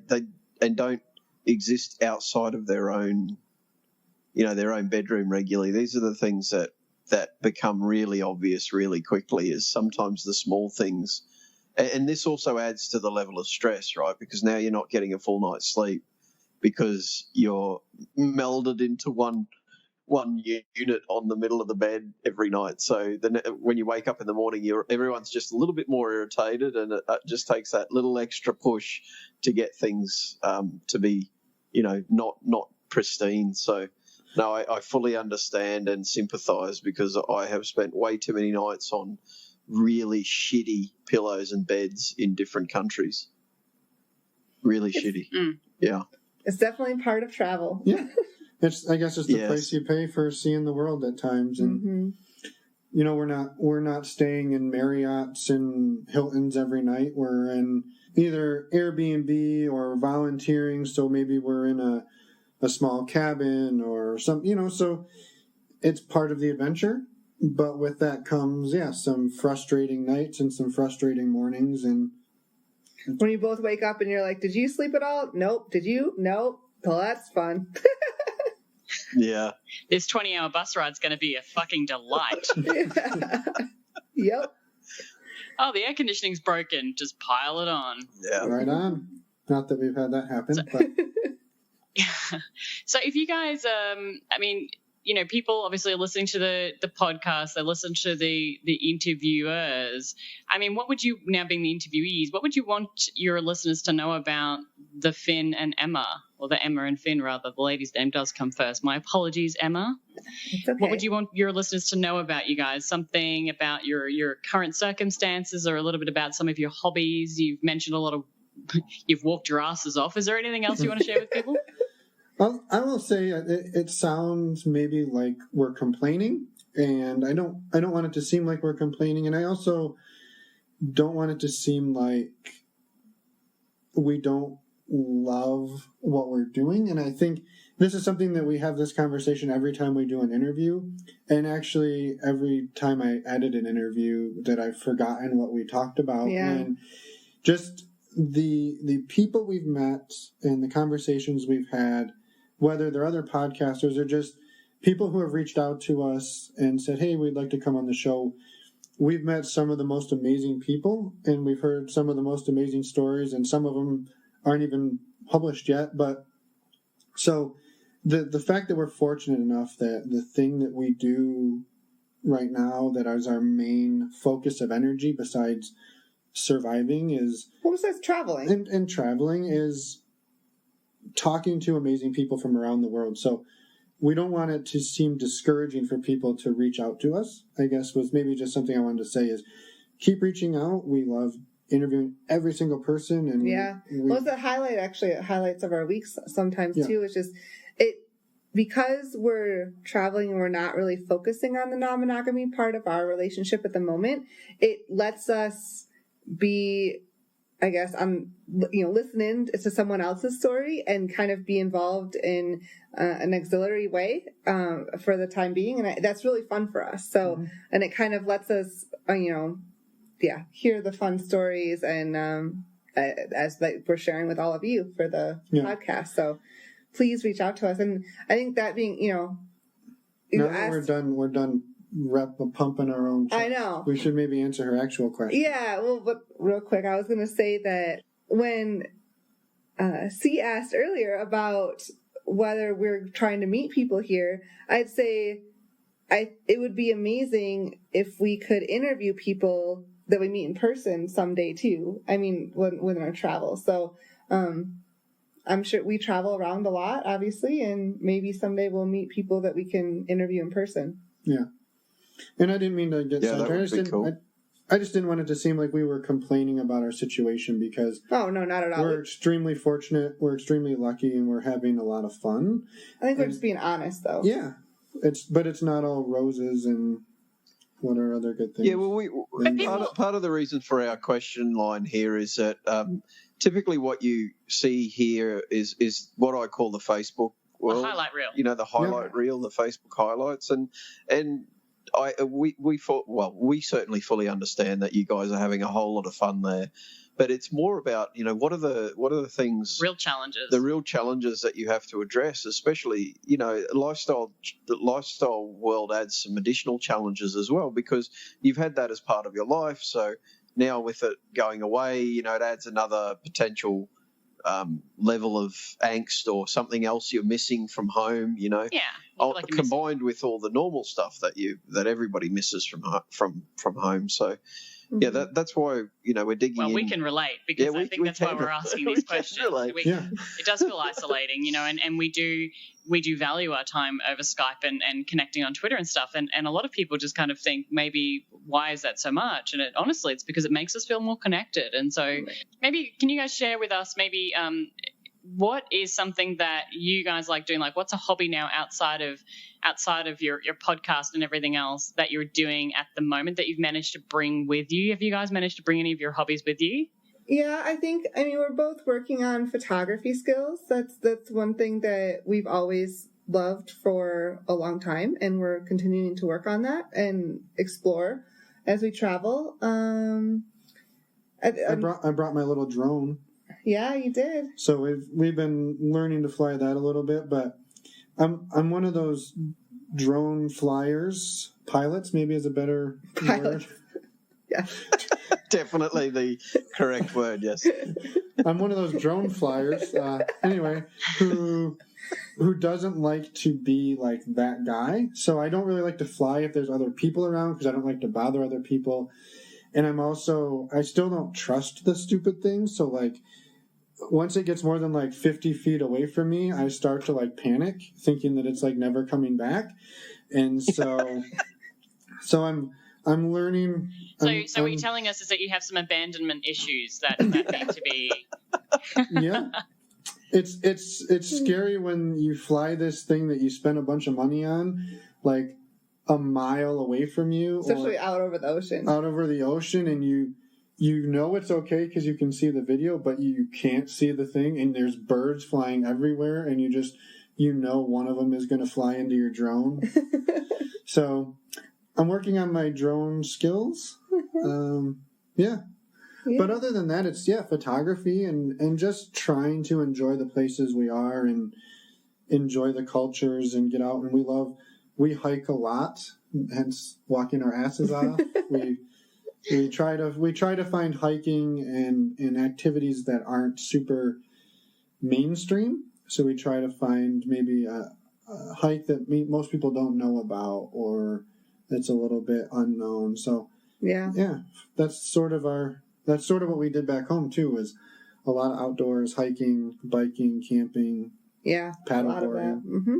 and don't exist outside of their own, their own bedroom regularly. These are the things that become really obvious really quickly, is sometimes the small things. And this also adds to the level of stress, right? Because now you're not getting a full night's sleep because you're melded into one unit on the middle of the bed every night. So then when you wake up in the morning, everyone's just a little bit more irritated, and it just takes that little extra push to get things to be, not pristine. So no, I fully understand and sympathise, because I have spent way too many nights on really shitty pillows and beds in different countries. Really shitty. Yeah. It's definitely part of travel. Yeah. I guess it's the price you pay for seeing the world at times. And, we're not staying in Marriott's and Hilton's every night. We're in either Airbnb or volunteering. So maybe we're in a small cabin or some, so it's part of the adventure. But with that comes, some frustrating nights and some frustrating mornings. And when you both wake up and you're like, did you sleep at all? Nope. Did you? Nope. Well, that's fun. Yeah. This 20-hour bus ride's going to be a fucking delight. Yep. Oh, the air conditioning's broken. Just pile it on. Yeah. Right on. Not that we've had that happen, but... So if you guys, people obviously are listening to the podcast, they listen to the interviewers. I mean, what would you, now being the interviewees, what would you want your listeners to know about the Finn and Emma, or the Emma and Finn rather? The lady's name does come first. My apologies, Emma. It's okay. What would you want your listeners to know about you guys? Something about your current circumstances, or a little bit about some of your hobbies? You've mentioned you've walked your asses off. Is there anything else you want to share with people? Well, I will say it sounds maybe like we're complaining, and I don't want it to seem like we're complaining, and I also don't want it to seem like we don't love what we're doing. And I think this is something that we have this conversation every time we do an interview, and actually every time I edit an interview that I've forgotten what we talked about. Yeah. And just the people we've met and the conversations we've had, whether they're other podcasters or just people who have reached out to us and said, hey, we'd like to come on the show. We've met some of the most amazing people, and we've heard some of the most amazing stories, and some of them aren't even published yet. But so the fact that we're fortunate enough that the thing that we do right now that is our main focus of energy besides surviving is... What besides traveling? And traveling is talking to amazing people from around the world. So we don't want it to seem discouraging for people to reach out to us, I guess was maybe just something I wanted to say is keep reaching out. We love interviewing every single person. And well, it's a highlight, actually, highlights of our weeks sometimes too. It's just, because we're traveling and we're not really focusing on the non-monogamy part of our relationship at the moment, it lets us be, I guess, listening to someone else's story and kind of be involved in an auxiliary way for the time being. And that's really fun for us. So, and it kind of lets us, hear the fun stories and as we're sharing with all of you for the podcast. So please reach out to us. And I think that being, now that we're done pumping our own chest. I know. We should maybe answer her actual question. Yeah, well, but real quick, I was going to say that when C asked earlier about whether we're trying to meet people here, I'd say it would be amazing if we could interview people that we meet in person someday too. I mean, within our travel. So I'm sure we travel around a lot, obviously, and maybe someday we'll meet people that we can interview in person. Yeah. And I didn't mean to get sidetracked. I just didn't want it to seem like we were complaining about our situation, because no, not at all. We're extremely fortunate, we're extremely lucky, and we're having a lot of fun. I think we're just being honest, though. Yeah, it's not all roses and What are other good things? Yeah, well, part of the reason for our question line here is that typically what you see here is what I call the Facebook world. The highlight reel. You know, the highlight reel, the Facebook highlights, and we certainly fully understand that you guys are having a whole lot of fun there. But it's more about, you know, what are the things, real challenges, the real challenges that you have to address, especially, you know, the lifestyle world adds some additional challenges as well, because you've had that as part of your life. So now with it going away, you know, it adds another potential level of angst or something else you're missing from home, you know. Yeah. Combined with all the normal stuff that everybody misses from home. So. Yeah, that's why, you know, we're digging in. Well, we can relate, because I think that's why we're asking these questions. It does feel isolating, you know, and we do value our time over Skype and connecting on Twitter and stuff. And a lot of people just kind of think, maybe, why is that so much? And honestly, it's because it makes us feel more connected. And so maybe, can you guys share with us maybe what is something that you guys like doing? Like, what's a hobby now outside of your podcast and everything else that you're doing at the moment that you've managed to bring with you? Have you guys managed to bring any of your hobbies with you? Yeah, I mean, we're both working on photography skills. That's one thing that we've always loved for a long time, and we're continuing to work on that and explore as we travel. I brought my little drone. Yeah, you did. So we've been learning to fly that a little bit, but I'm one of those drone flyers, pilots maybe is a better word. Yeah. Definitely the correct word, yes. I'm one of those drone flyers, anyway, who doesn't like to be like that guy. So I don't really like to fly if there's other people around, because I don't like to bother other people. And I still don't trust the stupid things. So like, once it gets more than like 50 feet away from me, I start to like panic, thinking that it's like never coming back. And so I'm learning. So what you're telling us is that you have some abandonment issues that need to be. Yeah. It's scary when you fly this thing that you spend a bunch of money on, like a mile away from you. Especially out over the ocean. Out over the ocean, and you know it's okay because you can see the video, but you can't see the thing, and there's birds flying everywhere, and you know one of them is going to fly into your drone. So I'm working on my drone skills. Yeah. But other than that, it's, photography and just trying to enjoy the places we are and enjoy the cultures and get out. And we hike a lot, hence walking our asses off. We try to find hiking and activities that aren't super mainstream. So we try to find maybe a hike that most people don't know about, or that's a little bit unknown. So that's sort of what we did back home too. Was a lot of outdoors, hiking, biking, camping, paddleboarding. Mm-hmm.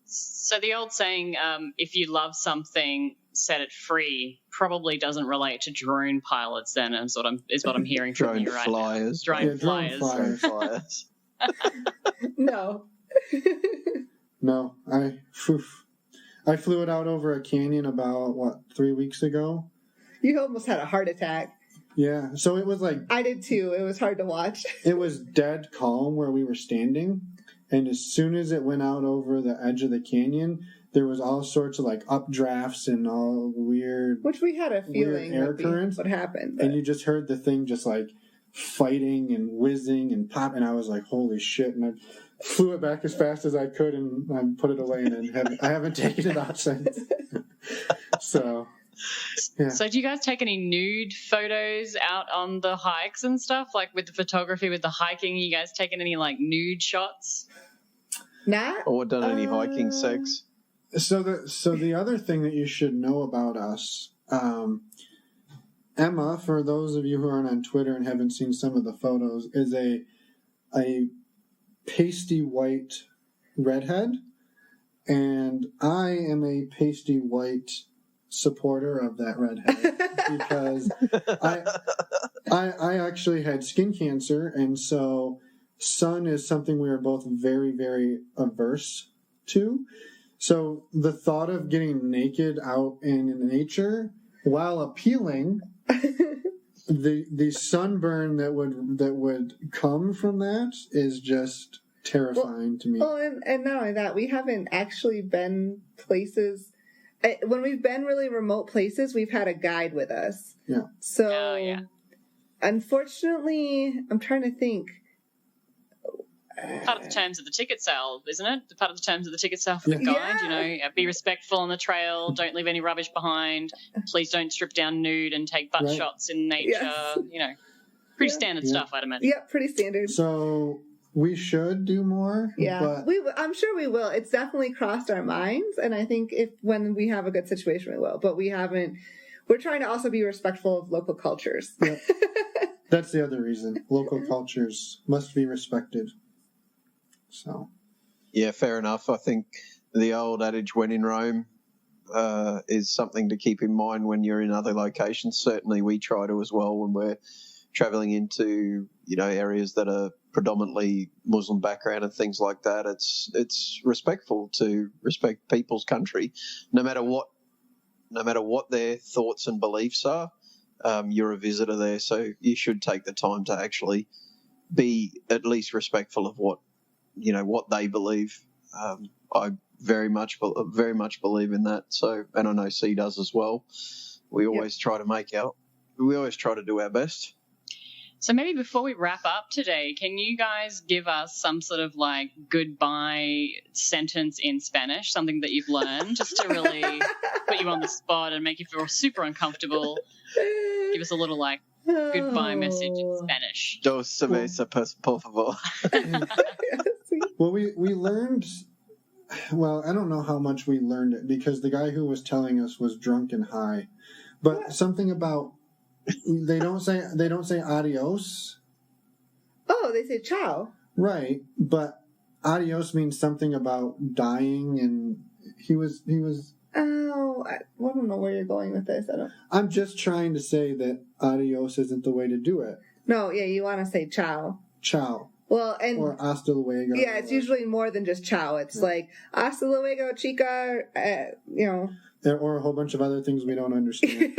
So the old saying, if you love something, set it free, probably doesn't relate to drone pilots then, is what I'm hearing from you right now. Drone flyers. No. No, I flew it out over a canyon about 3 weeks ago. You almost had a heart attack. Yeah, so it was like... I did too. It was hard to watch. It was dead calm where we were standing, and as soon as it went out over the edge of the canyon, there was all sorts of like updrafts and all weird... Which we had a feeling air currents. What happened. But... And you just heard the thing just like fighting and whizzing and pop, and I was like, holy shit, and I flew it back as fast as I could and I put it away, and I haven't taken it out since. So... Yeah. So do you guys take any nude photos out on the hikes and stuff? Like with the photography, with the hiking, you guys taking any like nude shots? Nah. Or done any hiking sex? So the other thing that you should know about us, Emma, for those of you who aren't on Twitter and haven't seen some of the photos, is a pasty white redhead, and I am a pasty white supporter of that redhead because I actually had skin cancer, and so sun is something we are both very, very averse to. So the thought of getting naked out in nature, while appealing, the sunburn that would come from that is just terrifying to me. Well, and not only that, we haven't actually been places. When we've been really remote places, we've had a guide with us. Yeah. So, unfortunately, I'm trying to think. Part of the terms of the ticket sale, isn't it? Part of the terms of the ticket sale for the guide, you know, be respectful on the trail, don't leave any rubbish behind, please don't strip down nude and take butt shots in nature, you know, pretty standard stuff, I'd imagine. Yeah, pretty standard. So we should do more. Yeah, I'm sure we will. It's definitely crossed our minds, and I think when we have a good situation, we will. But we haven't. We're trying to also be respectful of local cultures. Yep. That's the other reason. Local cultures must be respected. So, yeah, fair enough. I think the old adage, when in Rome, is something to keep in mind when you're in other locations. Certainly we try to as well when we're traveling into, you know, areas that are predominantly Muslim background and things like that. It's respectful to respect people's country, no matter what their thoughts and beliefs are. You're a visitor there, so you should take the time to actually be at least respectful of what they believe. I very much believe in that. So, and I know C does as well. We always try to do our best. So maybe before we wrap up today, can you guys give us some sort of like goodbye sentence in Spanish, something that you've learned, just to really put you on the spot and make you feel super uncomfortable? Give us a little like goodbye message in Spanish. Dos cervezas, por favor. Well, we learned. Well, I don't know how much we learned it because the guy who was telling us was drunk and high, but something about they don't say adios. Oh, they say ciao. Right, but adios means something about dying, and he was. Oh, I don't know where you're going with this. I'm just trying to say that adios isn't the way to do it. No, yeah, you want to say ciao. Ciao. Well, and or hasta luego. Yeah, it's usually more than just ciao. It's like hasta luego, chica. You know, or a whole bunch of other things we don't understand.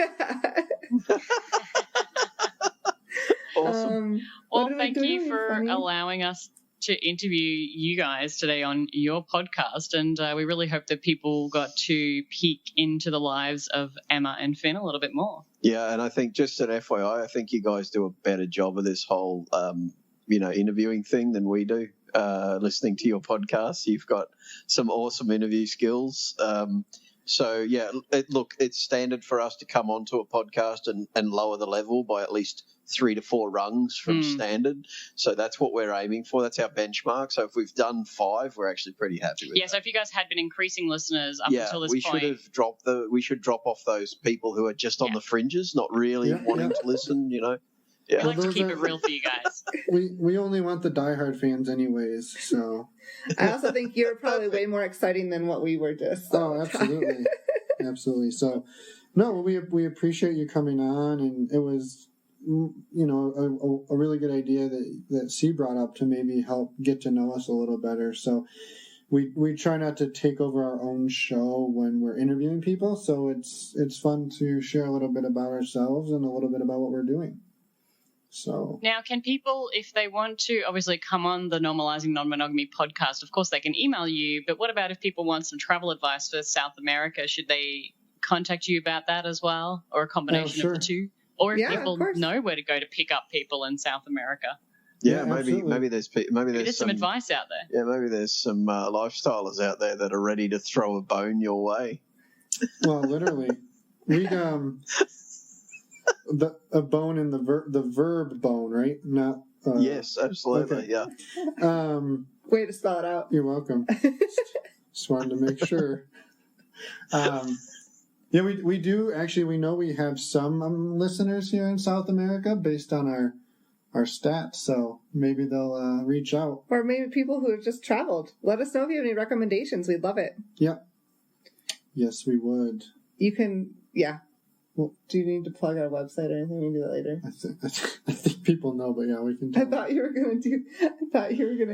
Awesome. Well, thank you for allowing us to interview you guys today on your podcast, and we really hope that people got to peek into the lives of Emma and Finn a little bit more. Yeah, and I think just an FYI, I think you guys do a better job of this whole interviewing thing than we do. Listening to your podcast, you've got some awesome interview skills. So yeah, it's standard for us to come onto a podcast and lower the level by at least 3 to 4 rungs from standard. So that's what we're aiming for. That's our benchmark. So if we've done 5, we're actually pretty happy with that. So if you guys had been increasing listeners up until this point, we should drop off those people who are just on the fringes, not really wanting to listen, you know. Yeah. We like to keep it real for you guys. We only want the diehard fans anyways, so. I also think you're probably way more exciting than what we were just. Oh, absolutely. Absolutely. So, no, we appreciate you coming on, and it was, a really good idea that C brought up to maybe help get to know us a little better. So we try not to take over our own show when we're interviewing people, so it's fun to share a little bit about ourselves and a little bit about what we're doing. So now, can people, if they want to, obviously come on the Normalizing Non-Monogamy podcast, of course they can email you, but what about if people want some travel advice for South America? Should they contact you about that as well, or a combination of the two? Or if people know where to go to pick up people in South America? Yeah, maybe there's some advice out there. Yeah, maybe there's some lifestylers out there that are ready to throw a bone your way. Well, literally, we a bone in the verb bone, right? Not yes, absolutely. Okay. Yeah. Way to spell it out. You're welcome. Just wanted to make sure. Yeah, we do actually. We know we have some listeners here in South America based on our stats, so maybe they'll reach out. Or maybe people who have just traveled. Let us know if you have any recommendations. We'd love it. Yep. Yes, we would. You can, Well, do you need to plug our website or anything? We can do that later. I think people know, but yeah, we can. I thought you were gonna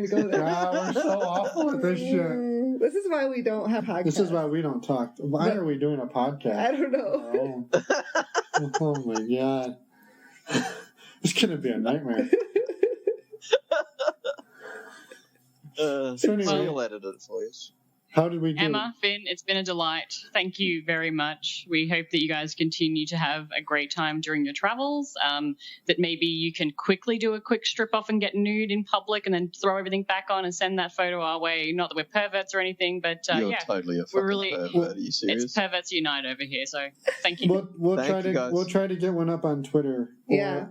go there. Wow, we're so awful at this shit. This is why we don't have podcasts. This is why we don't talk. Why are we doing a podcast? I don't know. Oh my god. It's gonna be a nightmare. So anyway, you'll edit it for you. How did we do? Emma, Finn, it's been a delight. Thank you very much. We hope that you guys continue to have a great time during your travels, that maybe you can quickly do a quick strip off and get nude in public and then throw everything back on and send that photo our way. Not that we're perverts or anything, but You're totally a fucking pervert. Are you serious? It's perverts unite over here, so thank you. We'll try to get one up on Twitter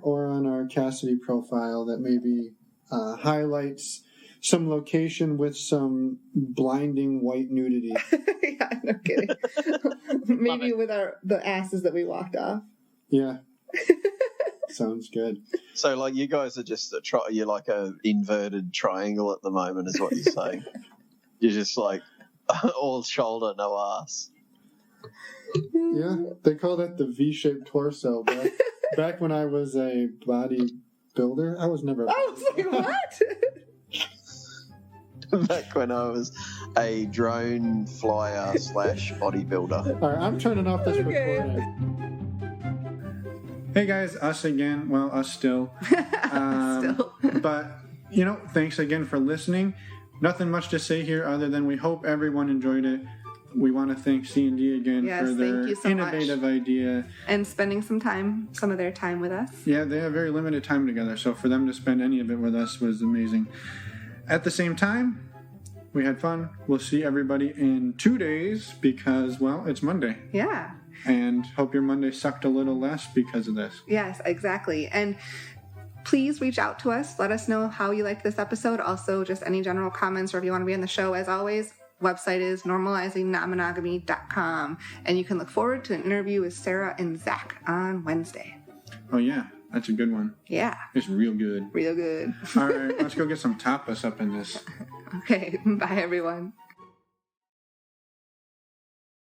or on our Cassidy profile that maybe highlights some location with some blinding white nudity. Yeah, no kidding. Maybe with the asses that we walked off. Yeah. Sounds good. So, like, you guys are just you're like a inverted triangle at the moment, is what you're saying. You're just like all shoulder, no ass. Yeah, they call that the V-shaped torso. Back when I was a bodybuilder, I was never. I was like, what? Back when I was a drone flyer / bodybuilder. All right, I'm turning off this recording. Hey guys, us again. Well, us still. Still. But, thanks again for listening. Nothing much to say here other than we hope everyone enjoyed it. We want to thank C&D again for their innovative idea. And spending some of their time with us. Yeah, they have very limited time together, so for them to spend any of it with us was amazing. At the same time, we had fun. We'll see everybody in 2 days because, well, it's Monday. Yeah. And hope your Monday sucked a little less because of this. Yes, exactly. And please reach out to us. Let us know how you liked this episode. Also, just any general comments or if you want to be on the show, as always. Website is normalizingnonmonogamy.com. And you can look forward to an interview with Sarah and Zach on Wednesday. Oh, yeah. That's a good one. Yeah. It's real good. Real good. All right, let's go get some tapas up in this. Okay, bye everyone.